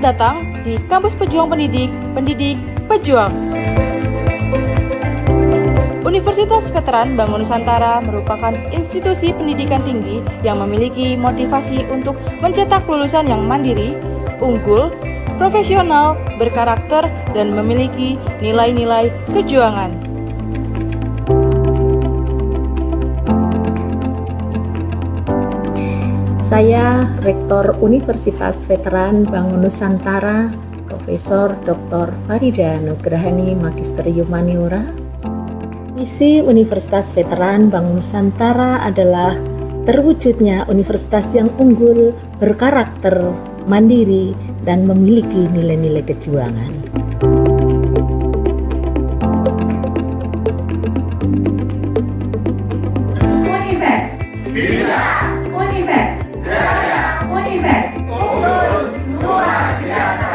datang di Kampus Pejuang Pendidik, Pendidik Pejuang. Universitas Veteran Bangun Nusantara merupakan institusi pendidikan tinggi yang memiliki motivasi untuk mencetak lulusan yang mandiri, unggul, profesional, berkarakter, dan memiliki nilai-nilai kejuangan. Saya Rektor Universitas Veteran Bangun Nusantara, Profesor Dr. Farida Nugrahani Magister Humaniora. Misi Universitas Veteran Bangun Nusantara adalah terwujudnya universitas yang unggul, berkarakter, mandiri, dan memiliki nilai-nilai kejuangan. Univet bisa, Univet jaya, Univet unggul luar biasa.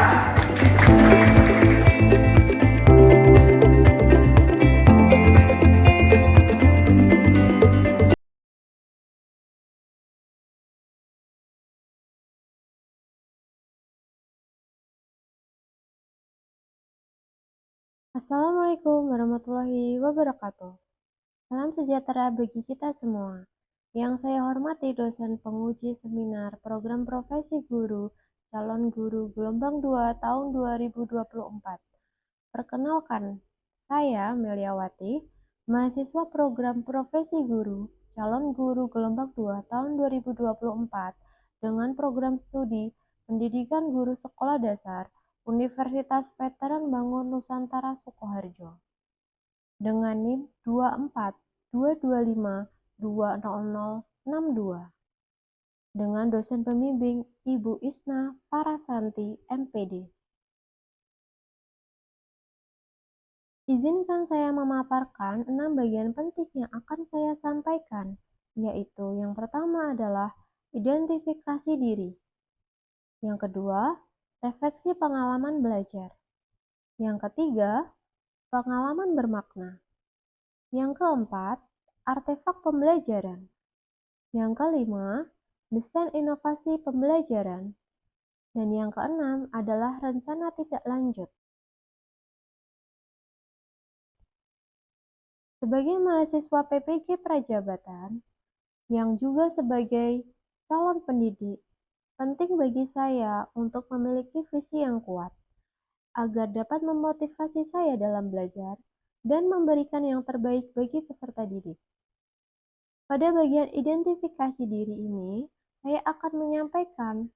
Assalamualaikum warahmatullahi wabarakatuh. Salam sejahtera bagi kita semua. Yang saya hormati dosen penguji seminar program profesi guru, calon guru gelombang 2 tahun 2024. Perkenalkan, saya Meliawati, mahasiswa program profesi guru, calon guru gelombang 2 tahun 2024 dengan program studi pendidikan guru sekolah dasar Universitas Veteran Bangun Nusantara Sukoharjo dengan NIM 2422520062 dengan dosen pembimbing Ibu Isna Farasanti MPD. Izinkan saya memaparkan 6 bagian penting yang akan saya sampaikan, yaitu yang pertama adalah identifikasi diri. Yang kedua, refleksi pengalaman belajar. Yang ketiga, pengalaman bermakna. Yang keempat, artefak pembelajaran. Yang kelima, desain inovasi pembelajaran. Dan yang keenam adalah rencana tidak lanjut. Sebagai mahasiswa PPG Prajabatan, yang juga sebagai calon pendidik, penting bagi saya untuk memiliki visi yang kuat, agar dapat memotivasi saya dalam belajar dan memberikan yang terbaik bagi peserta didik. Pada bagian identifikasi diri ini, saya akan menyampaikan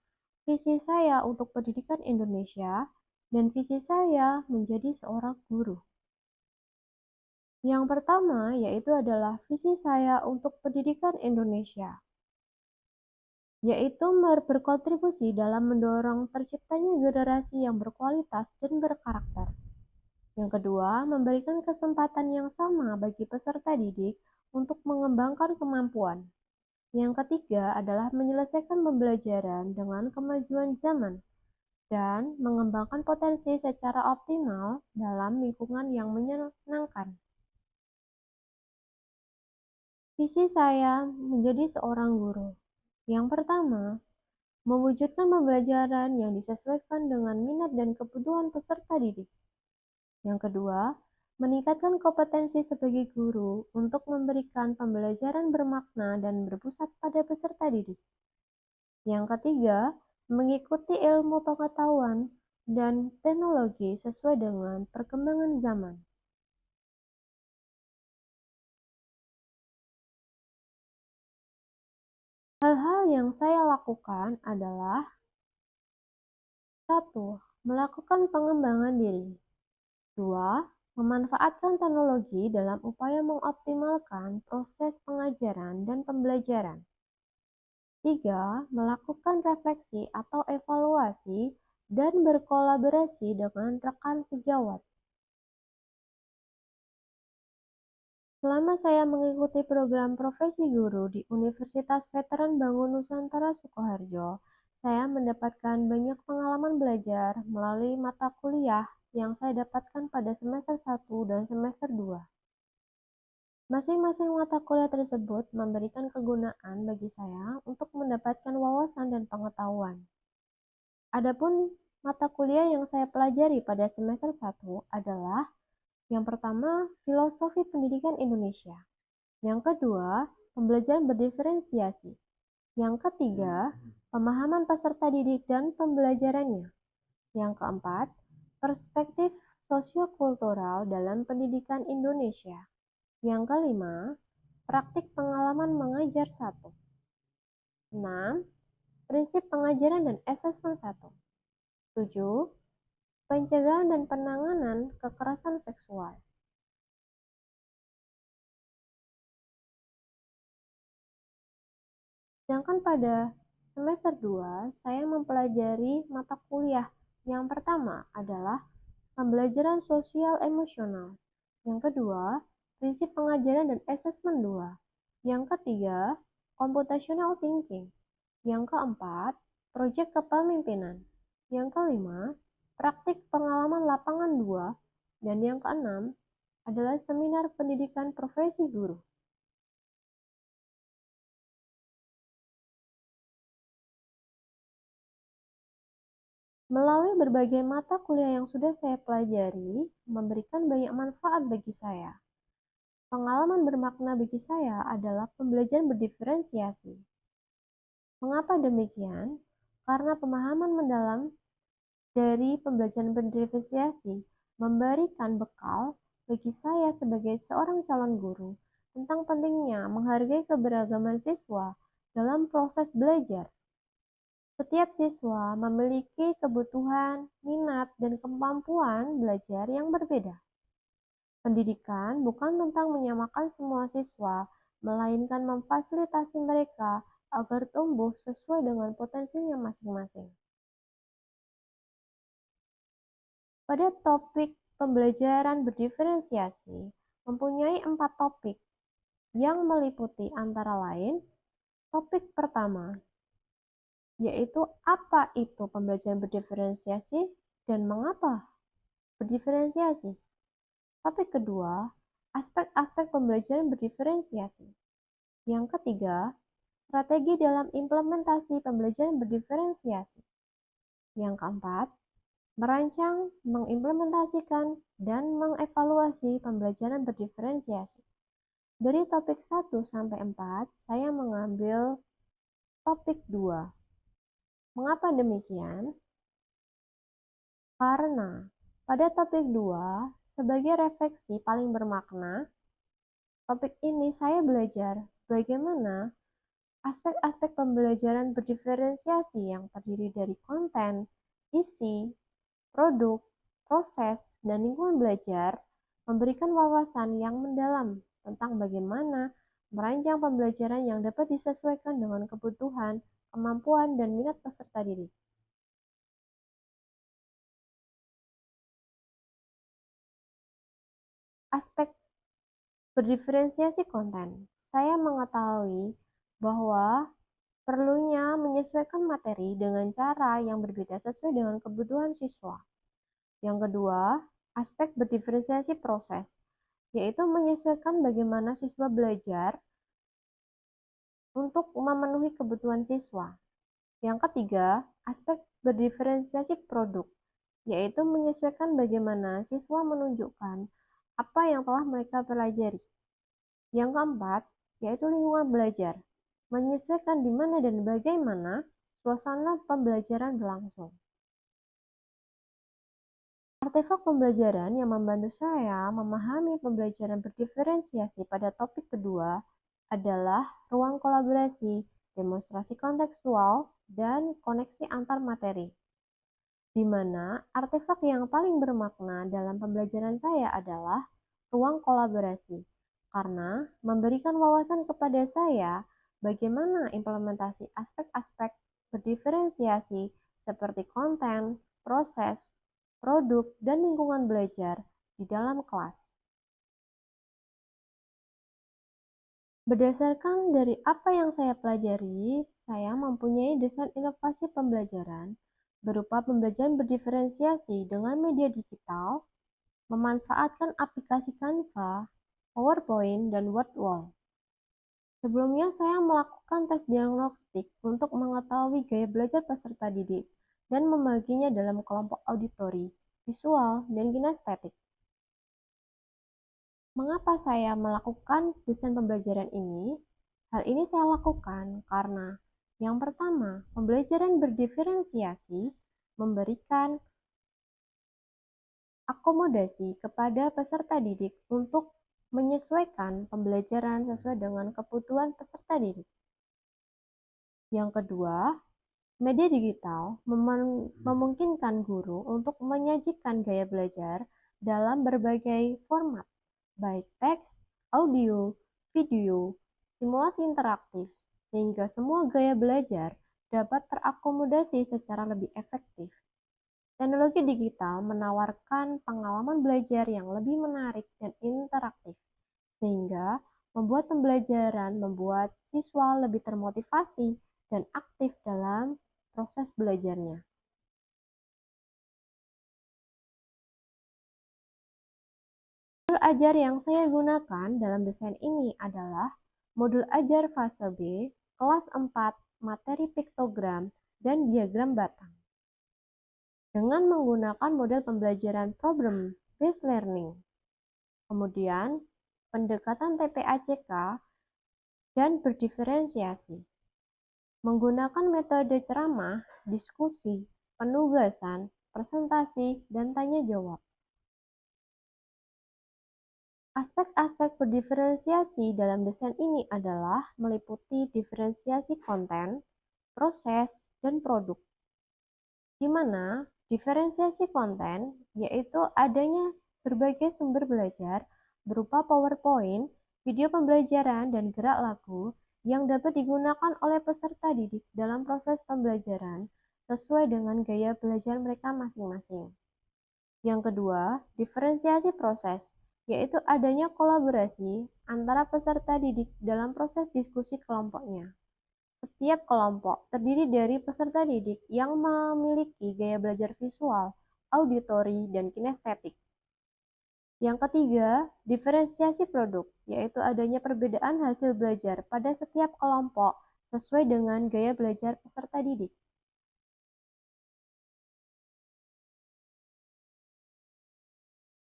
visi saya untuk pendidikan Indonesia dan visi saya menjadi seorang guru. Yang pertama yaitu adalah visi saya untuk pendidikan Indonesia, yaitu berkontribusi dalam mendorong terciptanya generasi yang berkualitas dan berkarakter. Yang kedua, memberikan kesempatan yang sama bagi peserta didik untuk mengembangkan kemampuan. Yang ketiga adalah menyelesaikan pembelajaran dengan kemajuan zaman dan mengembangkan potensi secara optimal dalam lingkungan yang menyenangkan. Visi saya menjadi seorang guru. Yang pertama, mewujudkan pembelajaran yang disesuaikan dengan minat dan kebutuhan peserta didik. Yang kedua, meningkatkan kompetensi sebagai guru untuk memberikan pembelajaran bermakna dan berpusat pada peserta didik. Yang ketiga, mengikuti ilmu pengetahuan dan teknologi sesuai dengan perkembangan zaman. Hal-hal yang saya lakukan adalah 1. Melakukan pengembangan diri. 2. Memanfaatkan teknologi dalam upaya mengoptimalkan proses pengajaran dan pembelajaran. 3. Melakukan refleksi atau evaluasi dan berkolaborasi dengan rekan sejawat. Selama saya mengikuti program profesi guru di Universitas Veteran Bangun Nusantara Sukoharjo, saya mendapatkan banyak pengalaman belajar melalui mata kuliah yang saya dapatkan pada semester 1 dan semester 2. Masing-masing mata kuliah tersebut memberikan kegunaan bagi saya untuk mendapatkan wawasan dan pengetahuan. Adapun mata kuliah yang saya pelajari pada semester 1 adalah yang pertama, filosofi pendidikan Indonesia. Yang kedua, pembelajaran berdiferensiasi. Yang ketiga, pemahaman peserta didik dan pembelajarannya. Yang keempat, perspektif sosiokultural dalam pendidikan Indonesia. Yang kelima, praktik pengalaman mengajar 1. 6. Prinsip pengajaran dan asesmen 1. 7. Pencegahan dan penanganan kekerasan seksual. Sedangkan pada semester 2, saya mempelajari mata kuliah yang pertama adalah pembelajaran sosial emosional. Yang kedua, prinsip pengajaran dan asesmen 2. Yang ketiga, computational thinking. Yang keempat, proyek kepemimpinan. Yang kelima, praktik pengalaman lapangan 2. Dan yang keenam adalah seminar pendidikan profesi guru. Melalui berbagai mata kuliah yang sudah saya pelajari, memberikan banyak manfaat bagi saya. Pengalaman bermakna bagi saya adalah pembelajaran berdiferensiasi. Mengapa demikian? Karena pemahaman mendalam dari pembelajaran berdiferensiasi memberikan bekal bagi saya sebagai seorang calon guru tentang pentingnya menghargai keberagaman siswa dalam proses belajar. Setiap siswa memiliki kebutuhan, minat, dan kemampuan belajar yang berbeda. Pendidikan bukan tentang menyamakan semua siswa, melainkan memfasilitasi mereka agar tumbuh sesuai dengan potensinya masing-masing. Pada topik pembelajaran berdiferensiasi, mempunyai 4 topik yang meliputi antara lain topik pertama, yaitu apa itu pembelajaran berdiferensiasi dan mengapa berdiferensiasi. Topik kedua, aspek-aspek pembelajaran berdiferensiasi. Yang ketiga, strategi dalam implementasi pembelajaran berdiferensiasi. Yang keempat, merancang, mengimplementasikan, dan mengevaluasi pembelajaran berdiferensiasi. Dari topik 1 sampai 4, saya mengambil topik 2. Mengapa demikian? Karena pada topik 2, sebagai refleksi paling bermakna, topik ini saya belajar bagaimana aspek-aspek pembelajaran berdiferensiasi yang terdiri dari konten, isi, produk, proses, dan lingkungan belajar memberikan wawasan yang mendalam tentang bagaimana merancang pembelajaran yang dapat disesuaikan dengan kebutuhan, kemampuan, dan minat peserta didik. Aspek berdiferensiasi konten. Saya mengetahui bahwa perlunya menyesuaikan materi dengan cara yang berbeda sesuai dengan kebutuhan siswa. Yang kedua, aspek berdiferensiasi proses, yaitu menyesuaikan bagaimana siswa belajar untuk memenuhi kebutuhan siswa. Yang ketiga, aspek berdiferensiasi produk, yaitu menyesuaikan bagaimana siswa menunjukkan apa yang telah mereka pelajari. Yang keempat, yaitu lingkungan belajar, menyesuaikan di mana dan bagaimana suasana pembelajaran berlangsung. Artefak pembelajaran yang membantu saya memahami pembelajaran berdiferensiasi pada topik kedua adalah ruang kolaborasi, demonstrasi kontekstual, dan koneksi antar materi. Di mana artefak yang paling bermakna dalam pembelajaran saya adalah ruang kolaborasi, karena memberikan wawasan kepada saya bagaimana implementasi aspek-aspek berdiferensiasi seperti konten, proses, produk, dan lingkungan belajar di dalam kelas. Berdasarkan dari apa yang saya pelajari, saya mempunyai desain inovasi pembelajaran berupa pembelajaran berdiferensiasi dengan media digital, memanfaatkan aplikasi Canva, PowerPoint, dan WordWall. Sebelumnya saya melakukan tes diagnostik untuk mengetahui gaya belajar peserta didik dan membaginya dalam kelompok auditori, visual, dan kinestetik. Mengapa saya melakukan desain pembelajaran ini? Hal ini saya lakukan karena yang pertama, pembelajaran berdiferensiasi memberikan akomodasi kepada peserta didik untuk menyesuaikan pembelajaran sesuai dengan kebutuhan peserta didik. Yang kedua, media digital memungkinkan guru untuk menyajikan gaya belajar dalam berbagai format, baik teks, audio, video, simulasi interaktif, sehingga semua gaya belajar dapat terakomodasi secara lebih efektif. Teknologi digital menawarkan pengalaman belajar yang lebih menarik dan interaktif, sehingga membuat pembelajaran membuat siswa lebih termotivasi dan aktif dalam proses belajarnya. Modul ajar yang saya gunakan dalam desain ini adalah modul ajar fase B, kelas 4, materi piktogram dan diagram batang. Dengan menggunakan model pembelajaran problem based learning. Kemudian, pendekatan TPACK dan berdiferensiasi. Menggunakan metode ceramah, diskusi, penugasan, presentasi, dan tanya jawab. Aspek-aspek berdiferensiasi dalam desain ini adalah meliputi diferensiasi konten, proses, dan produk. Di mana diferensiasi konten yaitu adanya berbagai sumber belajar berupa PowerPoint, video pembelajaran, dan gerak lagu yang dapat digunakan oleh peserta didik dalam proses pembelajaran sesuai dengan gaya belajar mereka masing-masing. Yang kedua, diferensiasi proses, yaitu adanya kolaborasi antara peserta didik dalam proses diskusi kelompoknya. Setiap kelompok terdiri dari peserta didik yang memiliki gaya belajar visual, auditori, dan kinestetik. Yang ketiga, diferensiasi produk, yaitu adanya perbedaan hasil belajar pada setiap kelompok sesuai dengan gaya belajar peserta didik.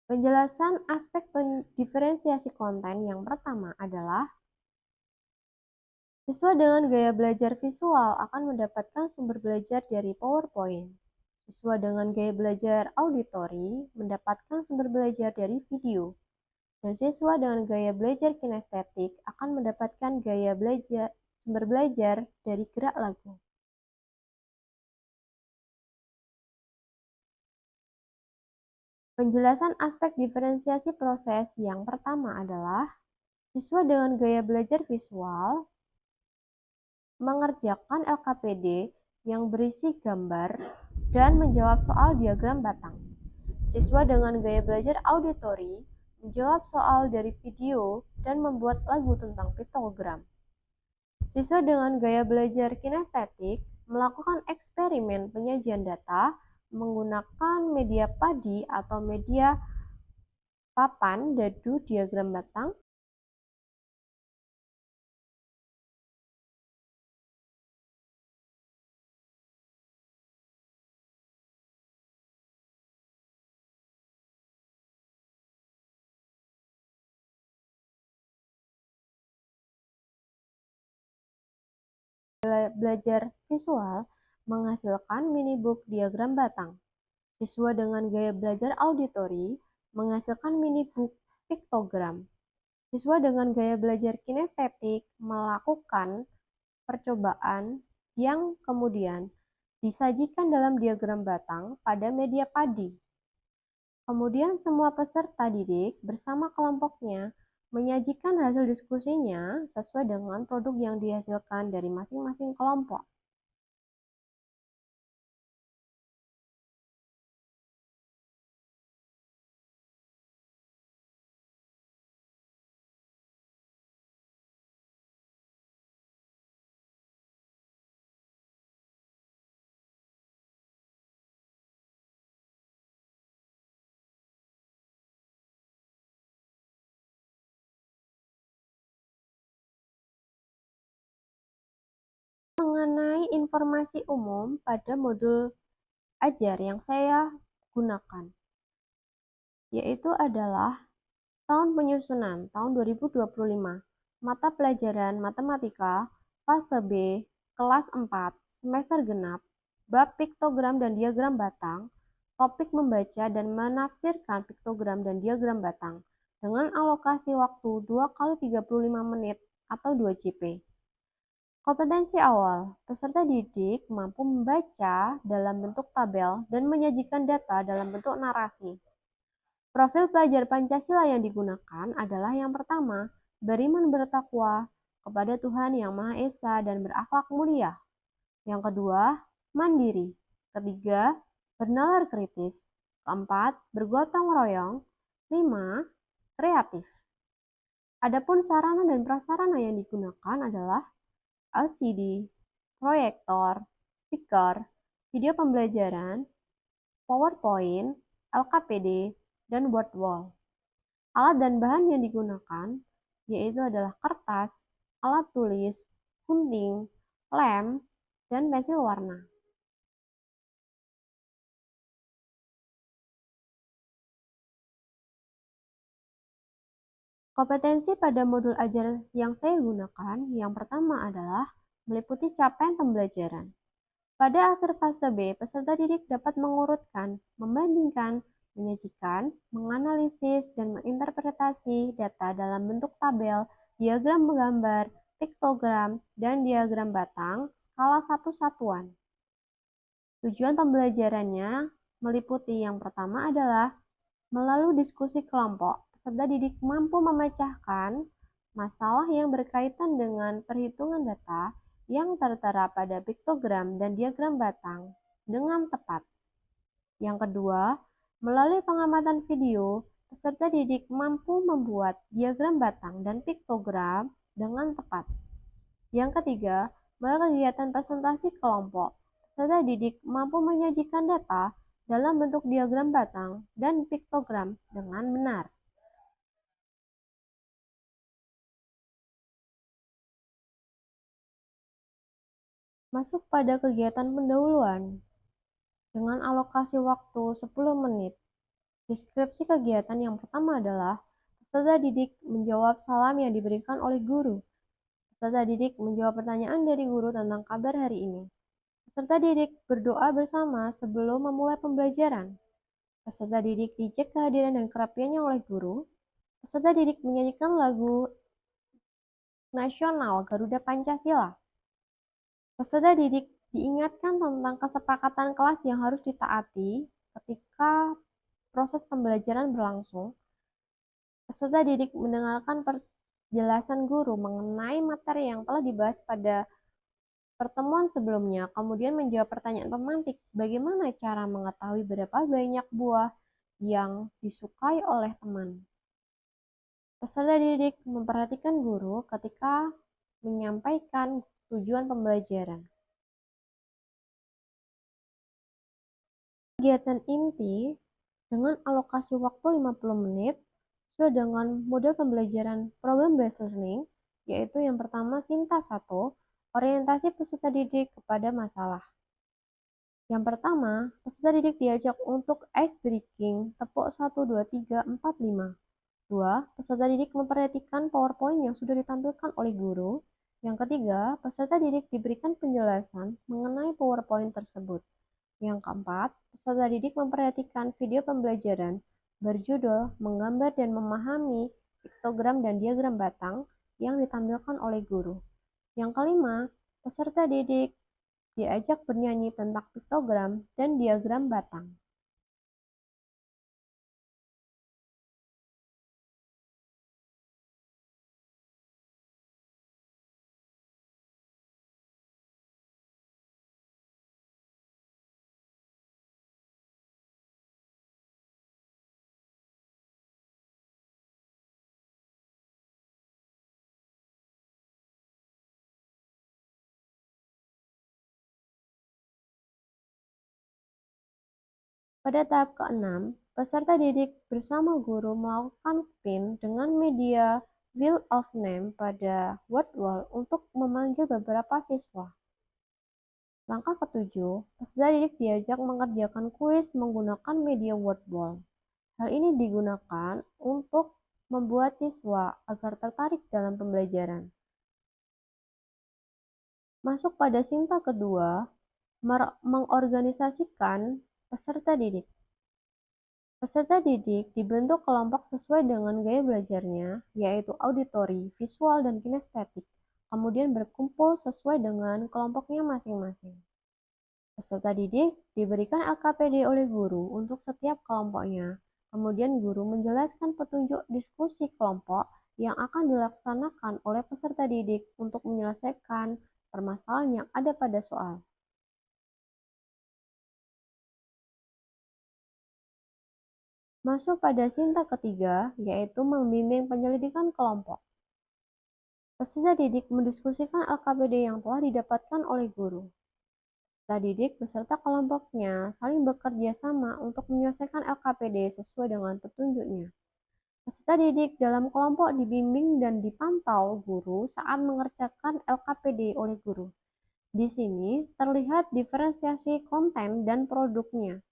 Penjelasan aspek diferensiasi konten yang pertama adalah siswa dengan gaya belajar visual akan mendapatkan sumber belajar dari PowerPoint. Siswa dengan gaya belajar auditori mendapatkan sumber belajar dari video. Dan siswa dengan gaya belajar kinestetik akan mendapatkan sumber belajar dari gerak lagu. Penjelasan aspek diferensiasi proses yang pertama adalah siswa dengan gaya belajar visual mengerjakan LKPD yang berisi gambar dan menjawab soal diagram batang. Siswa dengan gaya belajar auditori menjawab soal dari video dan membuat lagu tentang piktogram. Siswa dengan gaya belajar kinestetik melakukan eksperimen penyajian data menggunakan media padi atau media papan, dadu, diagram batang. Belajar visual menghasilkan mini-book diagram batang. Siswa dengan gaya belajar auditori menghasilkan mini-book piktogram. Siswa dengan gaya belajar kinestetik melakukan percobaan yang kemudian disajikan dalam diagram batang pada media padi. Kemudian semua peserta didik bersama kelompoknya menyajikan hasil diskusinya sesuai dengan produk yang dihasilkan dari masing-masing kelompok. Mengenai informasi umum pada modul ajar yang saya gunakan, yaitu adalah tahun penyusunan tahun 2025, mata pelajaran matematika, fase B, kelas 4, semester genap, bab piktogram dan diagram batang, topik membaca dan menafsirkan piktogram dan diagram batang, dengan alokasi waktu 2 kali 35 menit atau 2 JP. Kompetensi awal, peserta didik mampu membaca dalam bentuk tabel dan menyajikan data dalam bentuk narasi. Profil pelajar Pancasila yang digunakan adalah yang pertama, beriman bertakwa kepada Tuhan Yang Maha Esa dan berakhlak mulia. Yang kedua, mandiri. Ketiga, bernalar kritis. Keempat, bergotong royong. 5, kreatif. Adapun sarana dan prasarana yang digunakan adalah LCD, proyektor, speaker, video pembelajaran, PowerPoint, LKPD, dan board wall. Alat dan bahan yang digunakan yaitu adalah kertas, alat tulis, gunting, lem, dan pensil warna. Kompetensi pada modul ajar yang saya gunakan yang pertama adalah meliputi capaian pembelajaran. Pada akhir fase B, peserta didik dapat mengurutkan, membandingkan, menyajikan, menganalisis, dan menginterpretasi data dalam bentuk tabel, diagram gambar, piktogram, dan diagram batang skala 1 satuan. Tujuan pembelajarannya meliputi yang pertama adalah melalui diskusi kelompok, peserta didik mampu memecahkan masalah yang berkaitan dengan perhitungan data yang tertera pada piktogram dan diagram batang dengan tepat. Yang kedua, melalui pengamatan video, peserta didik mampu membuat diagram batang dan piktogram dengan tepat. Yang ketiga, melalui kegiatan presentasi kelompok, peserta didik mampu menyajikan data dalam bentuk diagram batang dan piktogram dengan benar. Masuk pada kegiatan pendahuluan dengan alokasi waktu 10 menit. Deskripsi kegiatan yang pertama adalah peserta didik menjawab salam yang diberikan oleh guru. Peserta didik menjawab pertanyaan dari guru tentang kabar hari ini. Peserta didik berdoa bersama sebelum memulai pembelajaran. Peserta didik dicek kehadiran dan kerapiannya oleh guru. Peserta didik menyanyikan lagu nasional Garuda Pancasila. Peserta didik diingatkan tentang kesepakatan kelas yang harus ditaati ketika proses pembelajaran berlangsung. Peserta didik mendengarkan penjelasan guru mengenai materi yang telah dibahas pada pertemuan sebelumnya, kemudian menjawab pertanyaan pemantik, bagaimana cara mengetahui berapa banyak buah yang disukai oleh teman. Peserta didik memperhatikan guru ketika menyampaikan tujuan pembelajaran. Kegiatan inti dengan alokasi waktu 50 menit sesuai dengan model pembelajaran problem based learning, yaitu yang pertama Sinta 1, orientasi peserta didik kepada masalah. Yang pertama, peserta didik diajak untuk ice breaking, tepuk 1, 2, 3, 4, 5. 2. Peserta didik memperhatikan PowerPoint yang sudah ditampilkan oleh guru. Yang ketiga, peserta didik diberikan penjelasan mengenai PowerPoint tersebut. Yang keempat, peserta didik memperhatikan video pembelajaran berjudul Menggambar dan Memahami Piktogram dan Diagram Batang yang ditampilkan oleh guru. Yang kelima, peserta didik diajak bernyanyi tentang piktogram dan diagram batang. Pada tahap ke-6, peserta didik bersama guru melakukan spin dengan media Wheel of Name pada word wall untuk memanggil beberapa siswa. Langkah ketujuh, peserta didik diajak mengerjakan kuis menggunakan media wordball. Hal ini digunakan untuk membuat siswa agar tertarik dalam pembelajaran. Masuk pada sinta kedua, mengorganisasikan peserta didik. Peserta didik dibentuk kelompok sesuai dengan gaya belajarnya, yaitu auditori, visual, dan kinestetik, kemudian berkumpul sesuai dengan kelompoknya masing-masing. Peserta didik diberikan LKPD oleh guru untuk setiap kelompoknya, kemudian guru menjelaskan petunjuk diskusi kelompok yang akan dilaksanakan oleh peserta didik untuk menyelesaikan permasalahan yang ada pada soal. Masuk pada sinta ketiga, yaitu membimbing penyelidikan kelompok. Peserta didik mendiskusikan LKPD yang telah didapatkan oleh guru. Peserta didik beserta kelompoknya saling bekerja sama untuk menyelesaikan LKPD sesuai dengan petunjuknya. Peserta didik dalam kelompok dibimbing dan dipantau guru saat mengerjakan LKPD oleh guru. Di sini terlihat diferensiasi konten dan produknya.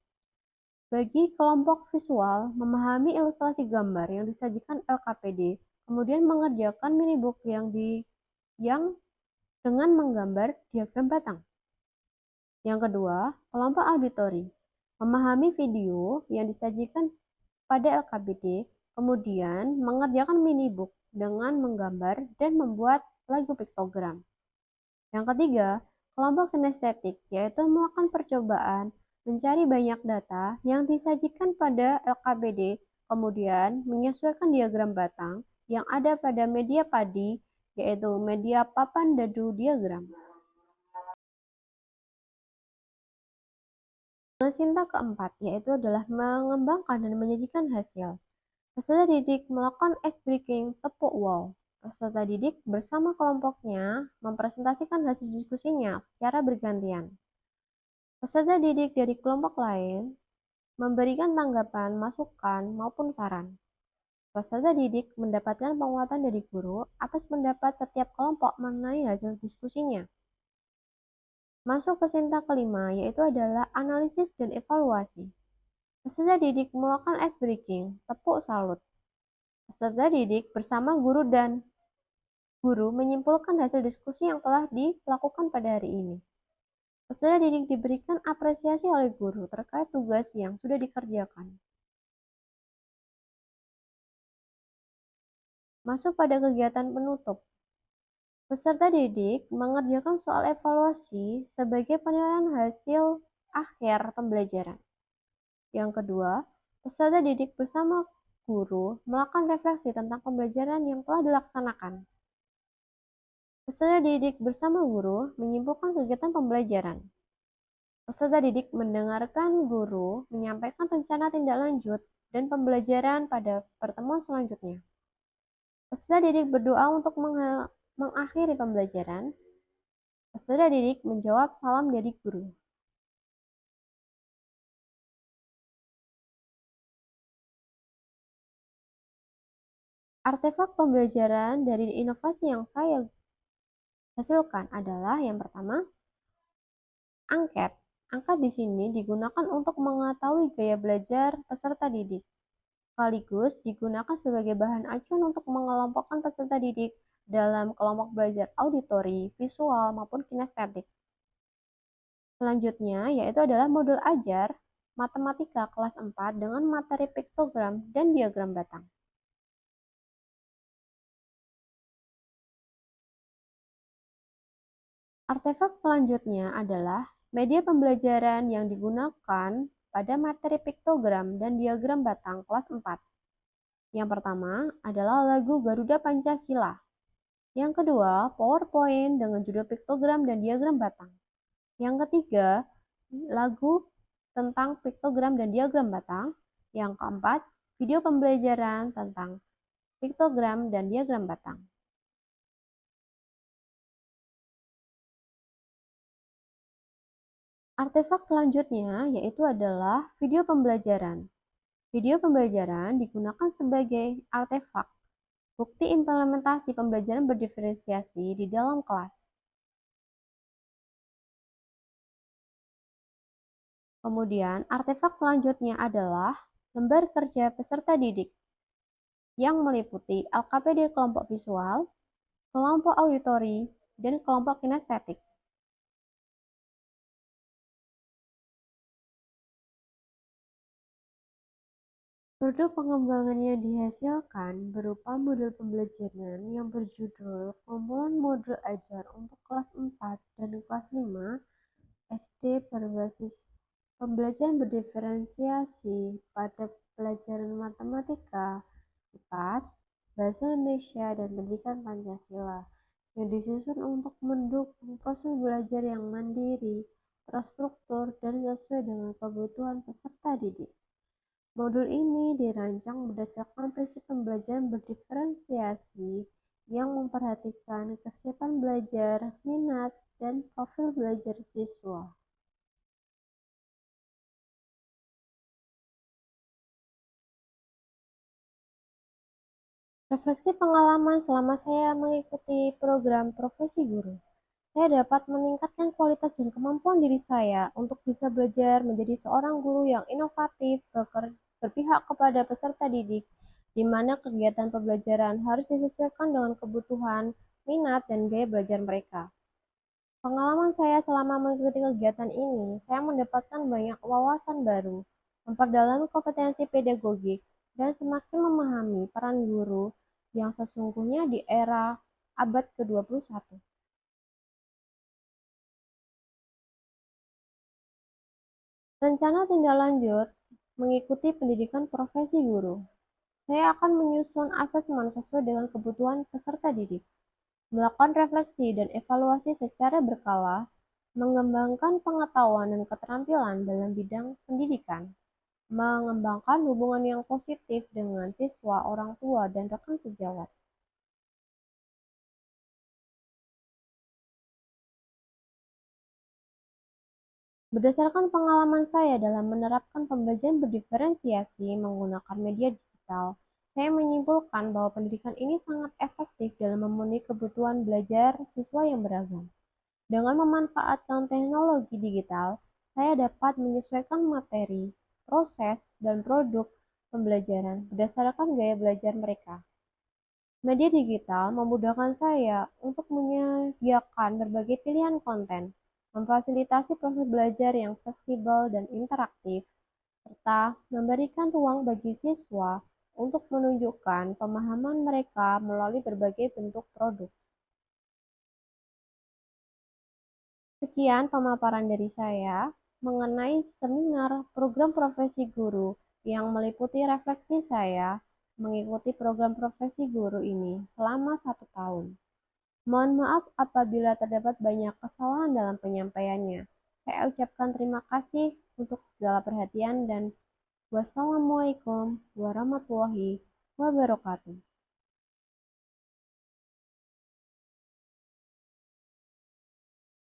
Bagi kelompok visual, memahami ilustrasi gambar yang disajikan LKPD, kemudian mengerjakan minibook yang dengan menggambar diagram batang. Yang kedua, kelompok auditori, memahami video yang disajikan pada LKPD, kemudian mengerjakan minibook dengan menggambar dan membuat lagu piktogram. Yang ketiga, kelompok kinestetik, yaitu melakukan percobaan mencari banyak data yang disajikan pada LKPD, kemudian menyesuaikan diagram batang yang ada pada media PADI, yaitu media papan dadu diagram. Sinta keempat, yaitu adalah mengembangkan dan menyajikan hasil. Peserta didik melakukan ice breaking tepuk wow. Peserta didik bersama kelompoknya mempresentasikan hasil diskusinya secara bergantian. Peserta didik dari kelompok lain memberikan tanggapan, masukan, maupun saran. Peserta didik mendapatkan penguatan dari guru atas pendapat setiap kelompok mengenai hasil diskusinya. Masuk ke sinta kelima, yaitu adalah analisis dan evaluasi. Peserta didik melakukan ice breaking, tepuk salut. Peserta didik bersama guru dan guru menyimpulkan hasil diskusi yang telah dilakukan pada hari ini. Peserta didik diberikan apresiasi oleh guru terkait tugas yang sudah dikerjakan. Masuk pada kegiatan penutup. Peserta didik mengerjakan soal evaluasi sebagai penilaian hasil akhir pembelajaran. Yang kedua, peserta didik bersama guru melakukan refleksi tentang pembelajaran yang telah dilaksanakan. Peserta didik bersama guru menyimpulkan kegiatan pembelajaran. Peserta didik mendengarkan guru menyampaikan rencana tindak lanjut dan pembelajaran pada pertemuan selanjutnya. Peserta didik berdoa untuk mengakhiri pembelajaran. Peserta didik menjawab salam dari guru. Artefak pembelajaran dari inovasi yang saya hasilkan adalah yang pertama, angket. Angket di sini digunakan untuk mengetahui gaya belajar peserta didik. Sekaligus digunakan sebagai bahan acuan untuk mengelompokkan peserta didik dalam kelompok belajar auditori, visual, maupun kinestetik. Selanjutnya yaitu adalah modul ajar matematika kelas 4 dengan materi piktogram dan diagram batang. Artefak selanjutnya adalah media pembelajaran yang digunakan pada materi piktogram dan diagram batang kelas 4. Yang pertama adalah lagu Garuda Pancasila. Yang kedua, PowerPoint dengan judul piktogram dan diagram batang. Yang ketiga, lagu tentang piktogram dan diagram batang. Yang keempat, video pembelajaran tentang piktogram dan diagram batang. Artefak selanjutnya yaitu adalah video pembelajaran. Video pembelajaran digunakan sebagai artefak bukti implementasi pembelajaran berdiferensiasi di dalam kelas. Kemudian, artefak selanjutnya adalah lembar kerja peserta didik yang meliputi LKPD kelompok visual, kelompok auditori, dan kelompok kinestetik. Produk pengembangannya dihasilkan berupa modul pembelajaran yang berjudul Kumpulan Modul Ajar untuk kelas 4 dan kelas 5 SD berbasis pembelajaran berdiferensiasi pada pelajaran matematika, IPAS, Bahasa Indonesia, dan Pendidikan Pancasila yang disusun untuk mendukung proses belajar yang mandiri, terstruktur, dan sesuai dengan kebutuhan peserta didik. Modul ini dirancang berdasarkan prinsip pembelajaran berdiferensiasi yang memperhatikan kesiapan belajar, minat, dan profil belajar siswa. Refleksi pengalaman selama saya mengikuti program profesi guru. Saya dapat meningkatkan kualitas dan kemampuan diri saya untuk bisa belajar menjadi seorang guru yang inovatif, berpihak kepada peserta didik, di mana kegiatan pembelajaran harus disesuaikan dengan kebutuhan, minat, dan gaya belajar mereka. Pengalaman saya selama mengikuti kegiatan ini, saya mendapatkan banyak wawasan baru, memperdalam kompetensi pedagogik, dan semakin memahami peran guru yang sesungguhnya di era abad ke-21. Rencana tindak lanjut mengikuti pendidikan profesi guru. Saya akan menyusun asesmen sesuai dengan kebutuhan peserta didik, melakukan refleksi dan evaluasi secara berkala, mengembangkan pengetahuan dan keterampilan dalam bidang pendidikan, mengembangkan hubungan yang positif dengan siswa, orang tua, dan rekan sejawat. Berdasarkan pengalaman saya dalam menerapkan pembelajaran berdiferensiasi menggunakan media digital, saya menyimpulkan bahwa pendidikan ini sangat efektif dalam memenuhi kebutuhan belajar siswa yang beragam. Dengan memanfaatkan teknologi digital, saya dapat menyesuaikan materi, proses, dan produk pembelajaran berdasarkan gaya belajar mereka. Media digital memudahkan saya untuk menyediakan berbagai pilihan konten, memfasilitasi proses belajar yang fleksibel dan interaktif, serta memberikan ruang bagi siswa untuk menunjukkan pemahaman mereka melalui berbagai bentuk produk. Sekian pemaparan dari saya mengenai seminar program profesi guru yang meliputi refleksi saya mengikuti program profesi guru ini selama 1 tahun. Mohon maaf apabila terdapat banyak kesalahan dalam penyampaiannya. Saya ucapkan terima kasih untuk segala perhatian dan wassalamualaikum warahmatullahi wabarakatuh.